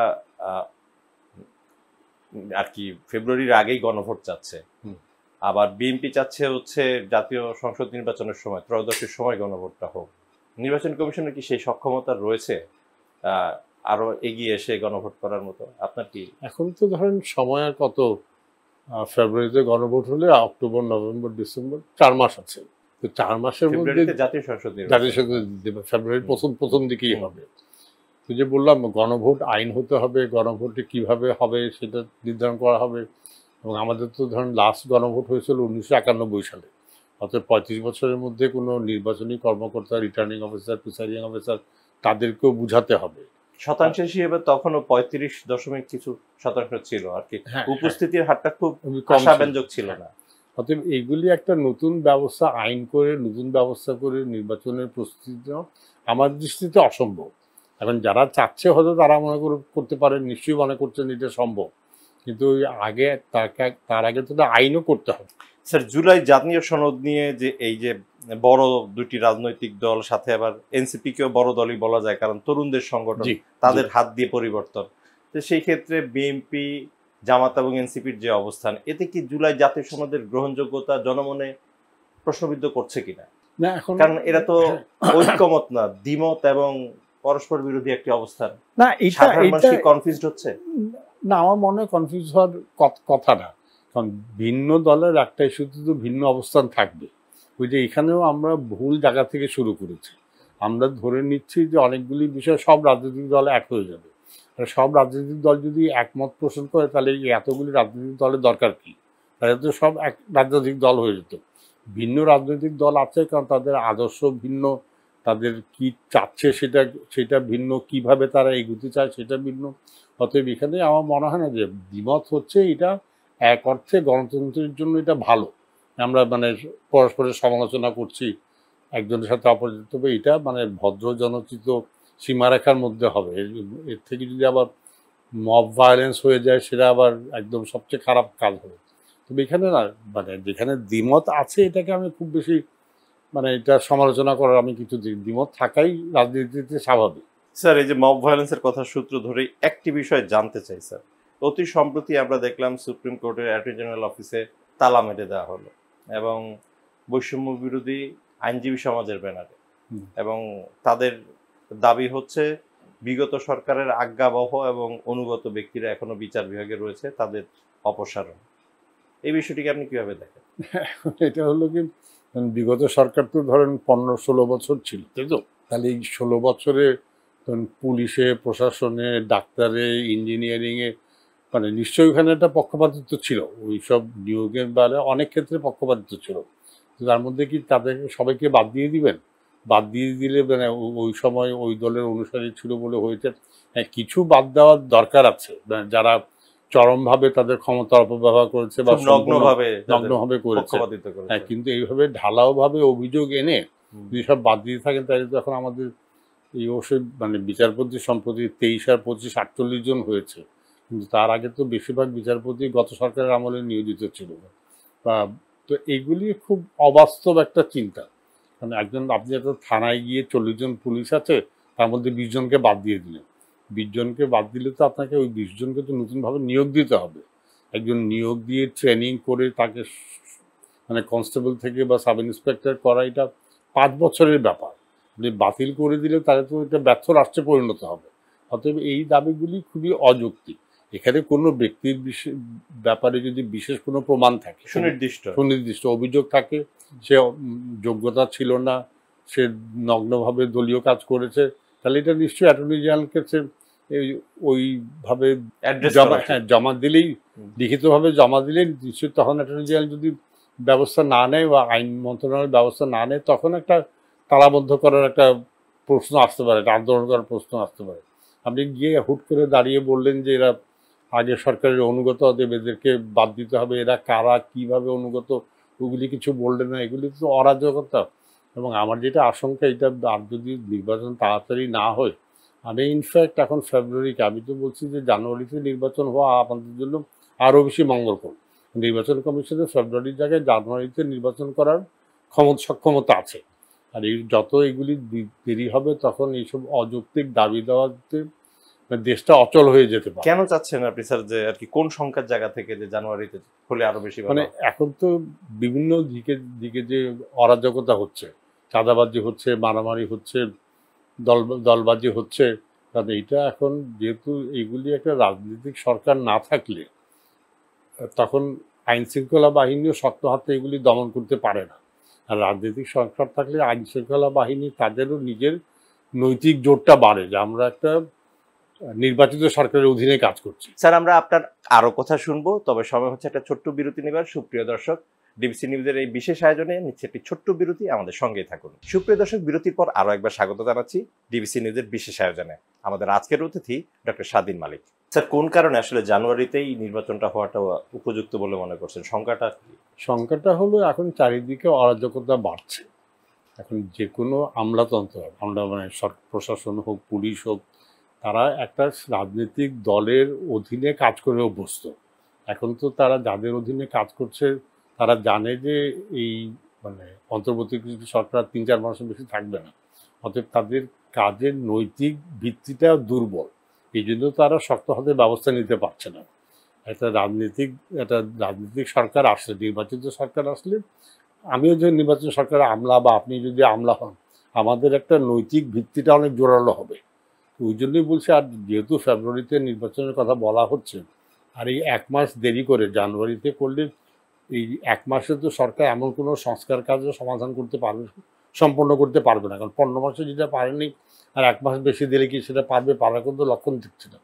S1: আর কি ফেব্রুয়ারির আগেই গণভোট চাচ্ছে, আবার বিএনপি চাচ্ছে হচ্ছে জাতীয় সংসদ নির্বাচনের সময় ত্রয়োদশের সময় গণভোটটা হোক। নির্বাচন কমিশনের কি সেই সক্ষমতা রয়েছে আরো এগিয়ে এসে গণভোট করার মতো? আপনার কি
S2: এখন তো ধরেন সময় আর কত, ফেব্রুয়ারিতে গণভোট হলে অক্টোবর নভেম্বর ডিসেম্বর 4 মাস আছে। তো 4 মাসের মধ্যে
S1: জাতীয় সংসদ
S2: ফেব্রুয়ারির প্রথম দিকেই হবে। তো যে বললাম গণভোট আইন হতে হবে, গণভোটে কিভাবে হবে সেটা নির্ধারণ করা হবে। এবং আমাদের তো ধরেন লাস্ট গণভোট হয়েছিল 1991 সালে, অর্থাৎ 35 বছরের মধ্যে কোনো নির্বাচনী কর্মকর্তা, রিটার্নিং অফিসার, প্রিসাইডিং অফিসার তাদেরকেও বুঝাতে হবে।
S1: শতাংশ হিসেবে তখনও 35 কিছু শতাংশ ছিল আর কি, উপস্থিতির হারটা খুব আশাব্যঞ্জক ছিল না।
S2: অতএব এইগুলি একটা নতুন ব্যবস্থা আইন করে, নতুন ব্যবস্থা করে নির্বাচনের প্রস্তুতি নেওয়া আমার দৃষ্টিতে অসম্ভব। এখন যারা চাচ্ছে হয়তো তারা মনে করতে পারেন, নিশ্চয়ই মনে করছেন এটা সম্ভব, কিন্তু আগে তার আগে তো আইনও করতে হবে।
S1: স্যার জুলাই জাতীয় সনদ নিয়ে যে এই যে বড় দুটি রাজনৈতিক দল, সাথে আবার এনসিপি কেও বড় দলই বলা যায়, কারণ তরুণদের সংগঠন, তাদের হাত দিয়ে পরিবর্তন, তো সেই ক্ষেত্রে বিএনপি, জামাত এবং এনসিপির যে অবস্থান, এতে কি জুলাই জাতীয় সনদের গ্রহণযোগ্যতা জনমনে প্রশ্নবিদ্ধ করছে কিনা?
S2: না, এখন
S1: কারণ এরা তো ঐক্যমত না, দ্বিমত এবং পরস্পর বিরোধী একটি অবস্থান।
S2: না, এটা
S1: কনফিউজড হচ্ছে
S2: না, আমার মনে হয় কনফিউজ হওয়ার কথা না। কারণ ভিন্ন দলের একটা ইস্যুতে তো ভিন্ন অবস্থান থাকবে। ওই যে এখানেও আমরা ভুল জায়গা থেকে শুরু করেছি। আমরা ধরে নিচ্ছি যে অনেকগুলি বিষয় সব রাজনৈতিক দল এক হয়ে যাবে। আর সব রাজনৈতিক দল যদি একমত পোষণ করে তাহলে এতগুলি রাজনৈতিক দলের দরকার কি? তাহলে তো সব এক রাজনৈতিক দল হয়ে যেত। ভিন্ন রাজনৈতিক দল আছে, কারণ তাদের আদর্শ ভিন্ন, তাদের কি চাচ্ছে সেটা ভিন্ন, কিভাবে তারা এগোতে চায় সেটা ভিন্ন। অতএব এখানে আমার মনে হয় না যে দ্বিমত হচ্ছে, এটা এক অর্থে গণতন্ত্রের জন্য এটা ভালো। আমরা পরস্পরের সমালোচনা করছি একজনের সাথে অপরাজিত, তবে এটা ভদ্র জনচিত সীমারেখার মধ্যে হবে। এর থেকে যদি আবার মব ভায়োলেন্স হয়ে যায় সেটা আবার একদম সবচেয়ে খারাপ কাজ হবে। তবে এখানে না যেখানে দ্বিমত আছে এটাকে আমি খুব বেশি এটা সমালোচনা করার আমি কিছু দ্বিমত থাকাই রাজনীতিতে স্বাভাবিক।
S1: স্যার এই যে মব ভায়োলেন্সের কথা সূত্র ধরেই একটি বিষয় জানতে চাই স্যার। অতি সম্প্রতি আমরা দেখলাম সুপ্রিম কোর্টের অ্যাটর্নি জেনারেল অফিসে তালা মেরে দেওয়া হলো, এবং বৈষম্য বিরোধী আইনজীবী সমাজের ব্যানারে, এবং তাদের দাবি হচ্ছে বিগত সরকারের আজ্ঞাবহ এবং অনুগত ব্যক্তিরা এখনো বিচার বিভাগে রয়েছে, তাদের অপসারণ। এই বিষয়টিকে আপনি কিভাবে দেখেন?
S2: এটা হলো কি, বিগত সরকার তো ধরেন 15-16 বছর ছিল, তাই তো? তাহলে এই 16 বছরে পুলিশে, প্রশাসনে, ডাক্তারে, ইঞ্জিনিয়ারিংয়ে নিশ্চয়ই ওখানে একটা পক্ষপাতিত্ব ছিল। ওই সব নিয়োগের বেলা অনেক ক্ষেত্রে পক্ষপাতিত্ব ছিল। তার মধ্যে কি তাদেরকে সবাইকে বাদ দিয়ে দিবেন? বাদ দিয়ে দিলে ওই সময় ওই দলের অনুসারী ছিল বলে হয়েছে। হ্যাঁ, কিছু বাদ দেওয়ার দরকার আছে, যারা চরমভাবে তাদের ক্ষমতার অপব্যবহার করেছে বা নগ্নভাবে করেছে। হ্যাঁ, কিন্তু এইভাবে ঢালাওভাবে অভিযোগ এনে যদি সব বাদ দিয়ে থাকেন তাহলে তো এখন আমাদের এই অবশ্যই বিচারপতি সম্প্রতি 23 আর 25 48 জন হয়েছে, কিন্তু তার আগে তো বেশিরভাগ বিচারপতি গত সরকারের আমলে নিয়োজিত ছিল। তো এইগুলি খুব অবাস্তব একটা চিন্তা। আপনি একটা থানায় গিয়ে 40 জন পুলিশ আছে, তার মধ্যে 20 জনকে বাদ দিয়ে দিলেন। 20 জনকে বাদ দিলে তো আপনাকে ওই 20 জনকে তো নতুনভাবে নিয়োগ দিতে হবে। একজন নিয়োগ দিয়ে ট্রেনিং করে তাকে কনস্টেবল থেকে বা সাব ইন্সপেক্টর করা, এটা 5 বছরের ব্যাপার। আপনি বাতিল করে দিলে তাহলে তো এটা ব্যর্থ রাষ্ট্রে পরিণত হবে। অতএব এই দাবিগুলি খুবই অযৌক্তিক। এখানে কোনো ব্যক্তির ব্যাপারে যদি বিশেষ কোনো প্রমাণ থাকে, সুনির্দিষ্ট অভিযোগ থাকে, সে যোগ্যতা ছিল না, সে নগ্নভাবে দলীয় কাজ করেছে, তাহলে এটা নিশ্চয়ই অ্যাটর্নি জেনারেল কাছে ওইভাবে জমা দিলেই, লিখিতভাবে জমা দিলেই নিশ্চয়ই তখন অ্যাটর্নি জেনারেল যদি ব্যবস্থা না নেয় বা আইন মন্ত্রণালয়ের ব্যবস্থা না নেয়, তখন একটা তালাবদ্ধ করার একটা প্রশ্ন আসতে পারে, একটা আন্দোলন করার প্রশ্ন আসতে পারে। আপনি গিয়ে হুট করে দাঁড়িয়ে বললেন যে এরা আগে সরকারের অনুগত দেব, এদেরকে বাদ দিতে হবে, এরা কারা কিভাবে অনুগত ওগুলি কিছু বললেন না, এগুলি তো অরাজকতা। এবং আমার যেটা আশঙ্কা, এটা আর যদি নির্বাচন তাড়াতাড়ি না হয়, আমি ইনফ্যাক্ট এখন ফেব্রুয়ারিকে আমি তো বলছি যে জানুয়ারিতে নির্বাচন হওয়া আমাদের জন্য আরও বেশি মঙ্গলকর। নির্বাচন কমিশনের ফেব্রুয়ারির জায়গায় জানুয়ারিতে নির্বাচন করার সক্ষমতা আছে। আর এই যত এগুলি দেরি হবে তখন এইসব অযৌক্তিক দাবি দেওয়াতে দেশটা অচল হয়ে যেতে পারে।
S1: কেন চাচ্ছেন আপনি স্যার যে আর কি কোন সংখ্যার জায়গা থেকে যে জানুয়ারিতে হলে আরো বেশি ভালো?
S2: মানে এখন তো বিভিন্ন দিকে দিকে যে অরাজকতা হচ্ছে, চাঁদাবাজি হচ্ছে, মারামারি হচ্ছে, দলবাজি হচ্ছে, কারণ এইটা এখন যেহেতু এইগুলি একটা রাজনৈতিক সরকার না থাকলে তখন আইন শৃঙ্খলা বাহিনীও শক্ত হাতে এগুলি দমন করতে পারে না। আর রাজনৈতিক সরকার থাকলে আইন শৃঙ্খলা বাহিনী তাদেরও নিজের নৈতিক জোরটা বাড়ে যে আমরা একটা নির্বাচিত সরকারের অধীনে কাজ করছি।
S1: স্যার আমরা আপনার আরো কথা শুনবো, তবে সময় হচ্ছে একটা ছোট্ট বিরতি নেবার। সুপ্রিয় দর্শক, ডিবিসি নিউজের এই বিশেষ আয়োজনে নিচ্ছে একটি ছোট্ট বিরতি, আমাদের সঙ্গেই থাকুন। সুপ্রিয় দর্শক, বিরতির পর আরো একবার স্বাগত জানাচ্ছি ডিবিসি নিউজের বিশেষ আয়োজনে। আমাদের আজকের অতিথি ডক্টর স্বাধীন মালিক। স্যার কোন কারণে আসলে জানুয়ারিতেই নির্বাচনটা হওয়াটা উপযুক্ত বলে মনে করছেন? সংখ্যাটা
S2: সংখ্যাটা হলো এখন চারিদিকে অরাজকতা বাড়ছে। এখন যে কোনো আমলাতন্ত্র, আমরা মানে প্রশাসন হোক, পুলিশ হোক, তারা একটা রাজনৈতিক দলের অধীনে কাজ করে অভ্যস্ত। এখন তো তারা যাদের অধীনে কাজ করছে তারা জানে যে এই মানে অন্তর্বর্তীকালীন সরকার ৩-৪ মাসের বেশি থাকবে না, অতএব তাদের কাজের নৈতিক ভিত্তিটা দুর্বল। এই জন্য তারা শক্ত হাতে ব্যবস্থা নিতে পারছে না। একটা রাজনৈতিক সরকার আসলে, নির্বাচিত সরকার আসলে, আমিও যে নির্বাচিত সরকার আমলা বা আপনি যদি আমলা হন, আমাদের একটা নৈতিক ভিত্তিটা অনেক জোরালো হবে। ওই জন্যই বলছি, আর যেহেতু ফেব্রুয়ারিতে নির্বাচনের কথা বলা হচ্ছে, আর এই 1 মাস দেরি করে জানুয়ারিতে করলে এই 1 মাসে তো সরকার এমন কোনো সংস্কার কাজও সমাধান করতে পারবে, সম্পন্ন করতে পারবে না। কারণ 15 মাসে যেটা পারেনি আর 1 মাস বেশি দিলে কি সেটা পারার কিন্তু লক্ষণ দিচ্ছে না।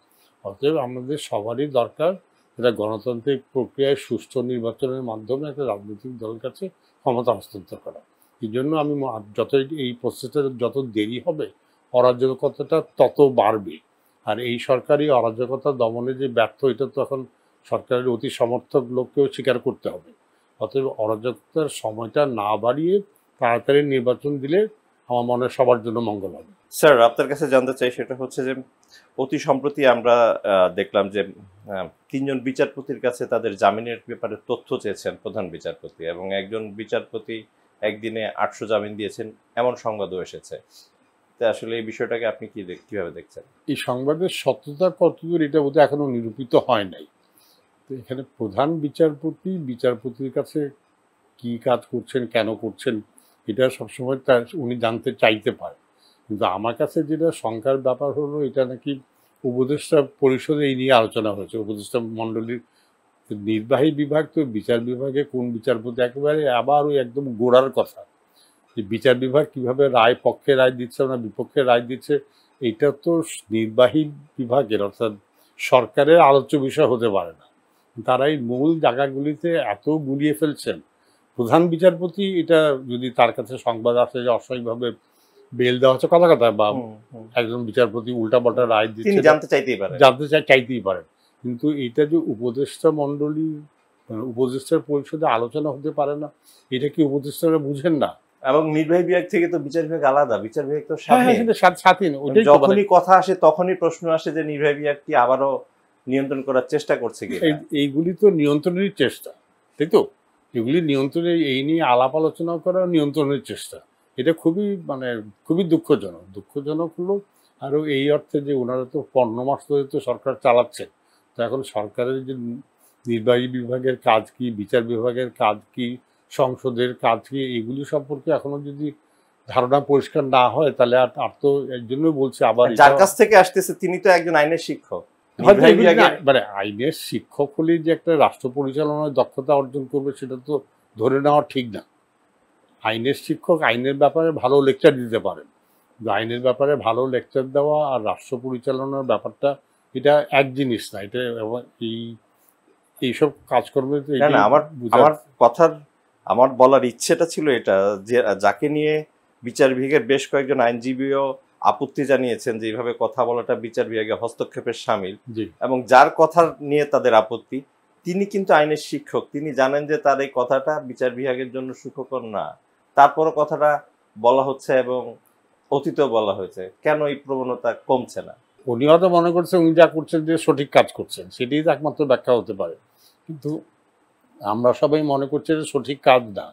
S2: অতএব আমাদের সবারই দরকার এটা গণতান্ত্রিক প্রক্রিয়ায় সুষ্ঠু নির্বাচনের মাধ্যমে একটা রাজনৈতিক দলের কাছে ক্ষমতা হস্তান্তর করা। এই জন্য আমি যত এই প্রসেসটা যত দেরি হবে অরাজকতাটা তত বাড়বে। আর এই সরকারি অরাজকতা দমনে যে ব্যর্থ, এটা তো এখন সরকারের অতি সমর্থক লোককেও স্বীকার করতে হবে। অতএব অরাজকতার সময়টা না বাড়িয়ে তাড়াতাড়ি নির্বাচন দিলে আমার মনে হয় সবার জন্য মঙ্গল হবে।
S1: স্যার আপনার কাছে জানতে চাই, সেটা হচ্ছে যে অতি সম্প্রতি আমরা দেখলাম যে 3 জন বিচারপতির কাছে তাদের জামিনের ব্যাপারে তথ্য চেয়েছেন প্রধান বিচারপতি, এবং একজন বিচারপতি একদিনে 800 জামিন দিয়েছেন, এমন সংবাদও এসেছে। তো আসলে এই বিষয়টাকে আপনি কিভাবে দেখছেন?
S2: এই সংবাদের সত্যতা কতদূর এটা বোধহয় এখনো নিরূপিত হয় নাই। তো এখানে প্রধান বিচারপতির কাছে কি কাজ করছেন, কেন করছেন, এটা সবসময় উনি জানতে চাইতে পারেন। কিন্তু আমার কাছে যেটা শঙ্কার ব্যাপার হলো, এটা নাকি উপদেষ্টা পরিষদে এই নিয়ে আলোচনা হয়েছে। উপদেষ্টা মণ্ডলীর নির্বাহী বিভাগ তো বিচার বিভাগে কোন বিচারপতি একেবারে আবার ওই একদম গোড়ার কথা, যে বিচার বিভাগ কিভাবে পক্ষে রায় দিচ্ছে না বিপক্ষে রায় দিচ্ছে, এটা তো নির্বাহী বিভাগের অর্থাৎ সরকারের আলোচ্য বিষয় হতে পারে না। তারা এই মূল জায়গাগুলিতে এত গুলিয়ে ফেলছেন। প্রধান বিচারপতি এটা যদি তার কাছে সংবাদ আসে যে অস্বাভাবিকভাবে বেল দেওয়া হচ্ছে কথা বা একজন বিচারপতি উল্টাপাল্টা রায় দিচ্ছে, চাইতেই পারেন। কিন্তু এটা যে উপদেষ্টা মণ্ডলী উপদেষ্টার পরিষদে আলোচনা হতে পারে না, এটা কি উপদেষ্টারা বুঝেন না?
S1: এবং নির্বাহী বিভাগ থেকে তো বিচার বিভাগ আলাদা, বিচার বিভাগ তো
S2: স্বাধীন।
S1: যখনই কথা আসে তখনই প্রশ্ন আসে যে নির্বাহী বিভাগ কি আবারও নিয়ন্ত্রণ করার চেষ্টা করছে কি?
S2: এইগুলি তো নিয়ন্ত্রণের চেষ্টা, তাই তো? এগুলি নিয়ন্ত্রণের, এই নিয়ে আলাপ আলোচনা করা নিয়ন্ত্রণের চেষ্টা। এটা খুবই দুঃখজনক হলো। আরও এই অর্থে যে ওনারা তো 15 মাস ধরে তো সরকার চালাচ্ছে, তো এখন সরকারের যে নির্বাহী বিভাগের কাজ কি, বিচার বিভাগের কাজ কি, সংসদের কাজ কি, এগুলি সম্পর্কে এখনো যদি ধারণা পরিষ্কার না হয় তাহলে আর তো এর জন্য বলছে আবার
S1: যার কাছ থেকে আসতেছে তিনি তো একজন আইনের শিক্ষক।
S2: মানে আইনের শিক্ষক হলে যে একটা রাষ্ট্র পরিচালনার দক্ষতা অর্জন করবে সেটা তো ধরে নেওয়া ঠিক না। আইনের শিক্ষক আইনের ব্যাপারে ভালো লেকচার দিতে পারেন, আইনের ব্যাপারে ভালো লেকচার দেওয়া আর রাষ্ট্র পরিচালনার ব্যাপারটা এটা এক জিনিস না। এটা এইসব কাজকর্মে
S1: আমার বলার ইচ্ছেটা ছিল এটা, যে যাকে নিয়ে বিচার বিভাগের বেশ কয়েকজন আইনজীবীও আপত্তি জানিয়েছেন যে এইভাবে কথা বলাটা বিচার বিভাগে হস্তক্ষেপের শামিল,
S2: জি
S1: এবং যার কথা নিয়ে তাদের আপত্তি তিনি কিন্তু আইনের শিক্ষক, তিনি জানেন যে তার এই কথাটা বিচার বিভাগের জন্য সুখকর না, তারপরও কথাটা বলা হচ্ছে এবং অতীতেও বলা হয়েছে। কেন এই প্রবণতা কমছে না?
S2: উনি হয়তো মনে করছেন উনি যা করছেন যে সঠিক কাজ করছেন, সেটাই তো একমাত্র ব্যাখ্যা হতে পারে, কিন্তু আমরা সবাই মনে করছি যে সঠিক কাজ না।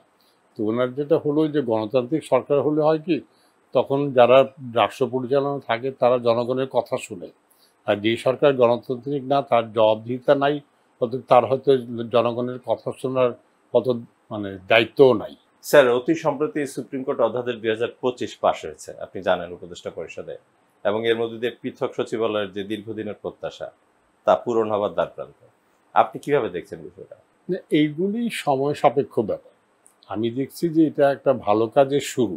S2: তো ওনার যেটা হলো যে গণতান্ত্রিক সরকার হলে হয় কি, তখন যারা রাষ্ট্র পরিচালনা থাকে তারা জনগণের কথা শুনে, আর যে সরকার গণতান্ত্রিক না তার জবাবদিহিতা নাই, অর্থাৎ তার হয়তো জনগণের কথা শোনার কত মানে দায়িত্বও নাই।
S1: স্যার, অতি সম্প্রতি সুপ্রিম কোর্ট অধ্যাদেশ 2025 পাশ হয়েছে, আপনি জানেন, উপদেষ্টা পরিষদে, এবং এর মধ্যে দিয়ে পৃথক সচিবালয়ের যে দীর্ঘদিনের প্রত্যাশা তা পূরণ হবার দ্বারপ্রান্তে। আপনি কিভাবে দেখছেন বিষয়টা?
S2: এইগুলি সময় সাপেক্ষ ব্যাপার। আমি দেখছি যে এটা একটা ভালো কাজের শুরু।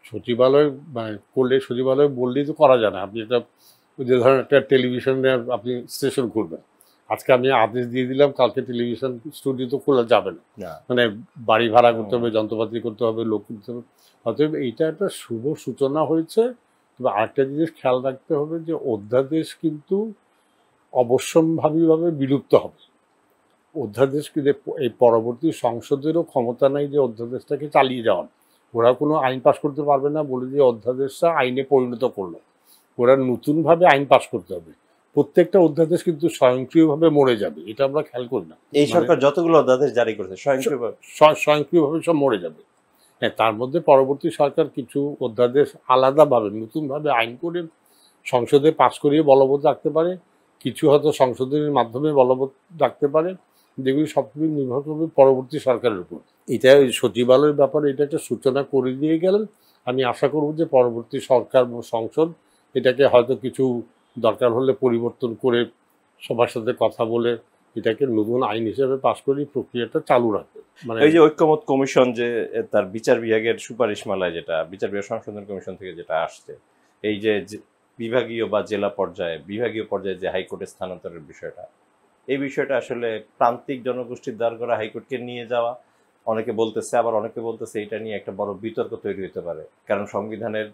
S2: সচিবালয় মানে করলে, সচিবালয় বললেই তো করা যায় না। আপনি এটা যে ধরেন একটা টেলিভিশনে আপনি স্টেশন খুলবেন, আজকে আমি আদেশ দিয়ে দিলাম, কালকে টেলিভিশন স্টুডিও তো খোলা যাবে না, মানে বাড়ি ভাড়া করতে হবে, যন্ত্রপাতি করতে হবে, লোক করতে হবে। অতএব এইটা একটা শুভ সূচনা হয়েছে। তবে আরেকটা জিনিস খেয়াল রাখতে হবে যে অধ্যাদেশ কিন্তু অবশ্যম্ভাবীভাবে বিলুপ্ত হবে। অধ্যাদেশ কিন্তু এই পরবর্তী সংসদেরও ক্ষমতা নাই যে অধ্যাদেশটাকে চালিয়ে যাওয়ার। ওরা কোনো আইন পাশ করতে পারবে না বলে যে অধ্যাদেশটা আইনে পরিণত করলো, ওরা নতুনভাবে আইন পাশ করতে হবে। প্রত্যেকটা অধ্যাদেশ কিন্তু স্বয়ংক্রিয়ভাবে মরে যাবে, এটা আমরা খেয়াল করি না।
S1: এই সরকার যতগুলো অধ্যাদেশ জারি করেছে
S2: স্বয়ংক্রিয়ভাবে সব মরে যাবে। হ্যাঁ, তার মধ্যে পরবর্তী সরকার কিছু অধ্যাদেশ আলাদাভাবে নতুনভাবে আইন করে সংসদে পাশ করিয়ে বলবৎ রাখতে পারে, কিছু হয়তো সংশোধনের মাধ্যমে বলবৎ রাখতে পারে, যেগুলি সবকিছু নির্ভর করবে পরবর্তী সরকারের উপর। এটা সচিবালয়ের ব্যাপারে এটা একটা সূচনা করে দিয়ে গেলেন। আমি আশা করব যে পরবর্তী সরকার ও সংসদ এটাকে হয়তো কিছু দরকার হলে পরিবর্তন করে সবার সাথে কথা বলে এটাকে নতুন আইন হিসেবে পাশ করে প্রক্রিয়াটা চালু রাখবে। মানে
S1: এই যে ঐক্যমত কমিশন যে তার বিচার বিভাগের সুপারিশমালায়, যেটা বিচার বিভাগ সংশোধন কমিশন থেকে যেটা আসছে, এই যে বিভাগীয় বা জেলা পর্যায়ে, বিভাগীয় পর্যায়ে যে হাইকোর্টে স্থানান্তরের বিষয়টা, এই বিষয়টা আসলে প্রান্তিক জনগোষ্ঠীর দ্বার করা হাইকোর্টকে নিয়ে যাওয়া, অনেকে বলতেছে, আবার অনেকে বলতেছে এটা নিয়ে একটা বড় বিতর্ক তৈরি হতে পারে, কারণ সংবিধানের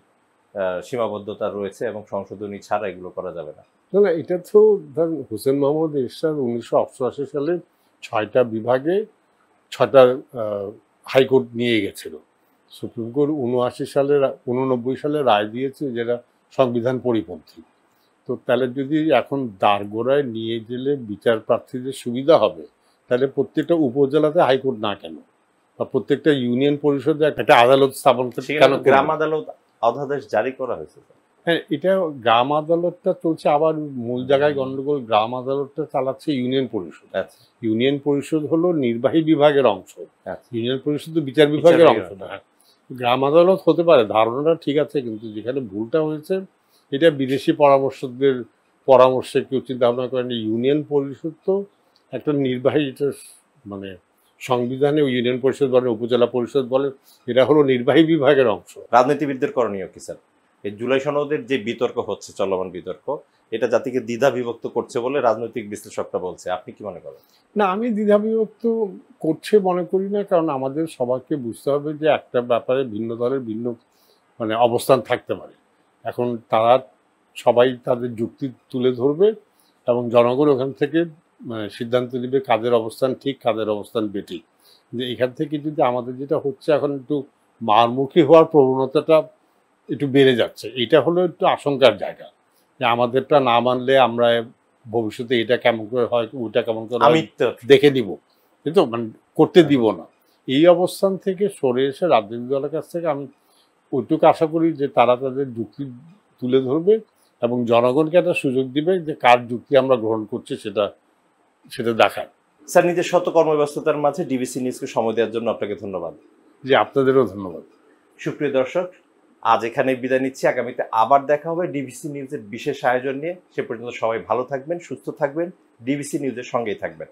S1: সীমাবদ্ধতা রয়েছে এবং সংশোধনী ছাড়া এগুলো করা যাবে না।
S2: না, এটা তো ধরেন হোসেন মোহাম্মদ এরশাদ 1988 সালে 6টা বিভাগে 6টা হাইকোর্ট নিয়ে গেছিল। সুপ্রিম কোর্ট 89 সালে রায় দিয়েছে যেটা সংবিধান পরিপন্থী। তো তাহলে যদি এখন দাঁড়গোড়ায় নিয়ে গেলে বিচার প্রার্থীদের সুবিধা হবে, তাহলে প্রত্যেকটা উপজেলাতে হাইকোর্ট না কেন, বা প্রত্যেকটা ইউনিয়ন পরিষদে একটা আদালত স্থাপন কেন?
S1: গ্রাম আদালত অধ্যাদেশ জারি করা হয়েছে।
S2: হ্যাঁ, এটা গ্রাম আদালতটা চলছে, আবার মূল জায়গায় গন্ডগোল। গ্রাম আদালতটা চালাচ্ছে ইউনিয়ন পরিষদ। ইউনিয়ন পরিষদ হলো নির্বাহী বিভাগের অংশ, ইউনিয়ন পরিষদ তো বিচার বিভাগের অংশ না। গ্রাম আদালত হতে পারে, ধারণাটা ঠিক আছে, কিন্তু যেখানে ভুলটা হয়েছে এটা বিদেশি পরামর্শকদের পরামর্শে কেউ চিন্তা ভাবনা করেন। ইউনিয়ন পরিষদ তো একটা নির্বাহী, এটা মানে সংবিধানে ইউনিয়ন পরিষদ বলে, উপজেলা পরিষদ বলে, এটা হলো নির্বাহী বিভাগের অংশ।
S1: রাজনীতিবিদদের করণীয় কি স্যার? এই জুলাই সনদের যে বিতর্ক হচ্ছে, চলমান বিতর্ক, এটা জাতিকে দ্বিধা বিভক্ত করছে বলে রাজনৈতিক বিশ্লেষকরা বলছে, আপনি কি মনে করেন?
S2: না, আমি দ্বিধা বিভক্ত করছে মনে করি না, কারণ আমাদের সবাইকে বুঝতে হবে যে একটা ব্যাপারে ভিন্ন দলের ভিন্ন মানে অবস্থান থাকতে পারে। এখন তারা সবাই তাদের যুক্তি তুলে ধরবে এবং জনগণ ওখান থেকে মানে সিদ্ধান্ত নেবে কাদের অবস্থান ঠিক, কাদের অবস্থান বেঠিক। যে এখান থেকে যদি আমাদের যেটা হচ্ছে এখন একটু মারমুখী হওয়ার প্রবণতাটা একটু বেড়ে যাচ্ছে, এটা হলো একটু আশঙ্কার জায়গা, যে আমাদেরটা না মানলে আমরা ভবিষ্যতে এটা কেমন করে হয়, ওটা কেমন করে দেখে দিব, কিন্তু মানে করতে দিব না। এই অবস্থান থেকে সরে এসে রাজনৈতিক দলের কাছ থেকে আমি ওইটুকু আশা করি যে তারা তাদের যুক্তি তুলে ধরবে এবং জনগণকে একটা সুযোগ দিবে যে কার যুক্তি আমরা গ্রহণ করছি সেটা দেখার।
S1: স্যার, নিজের শত কর্মব্যস্ততার মাঝে ডিবিসি নিউজকে সময় দেওয়ার জন্য আপনাকে ধন্যবাদ।
S2: জি, আপনাদেরও ধন্যবাদ।
S1: সুপ্রিয় দর্শক, আজ এখানে বিদায় নিচ্ছি। আগামীতে আবার দেখা হবে ডিবিসি নিউজের বিশেষ আয়োজন নিয়ে। সে পর্যন্ত সবাই ভালো থাকবেন, সুস্থ থাকবেন, ডিবিসি নিউজের সঙ্গেই থাকবেন।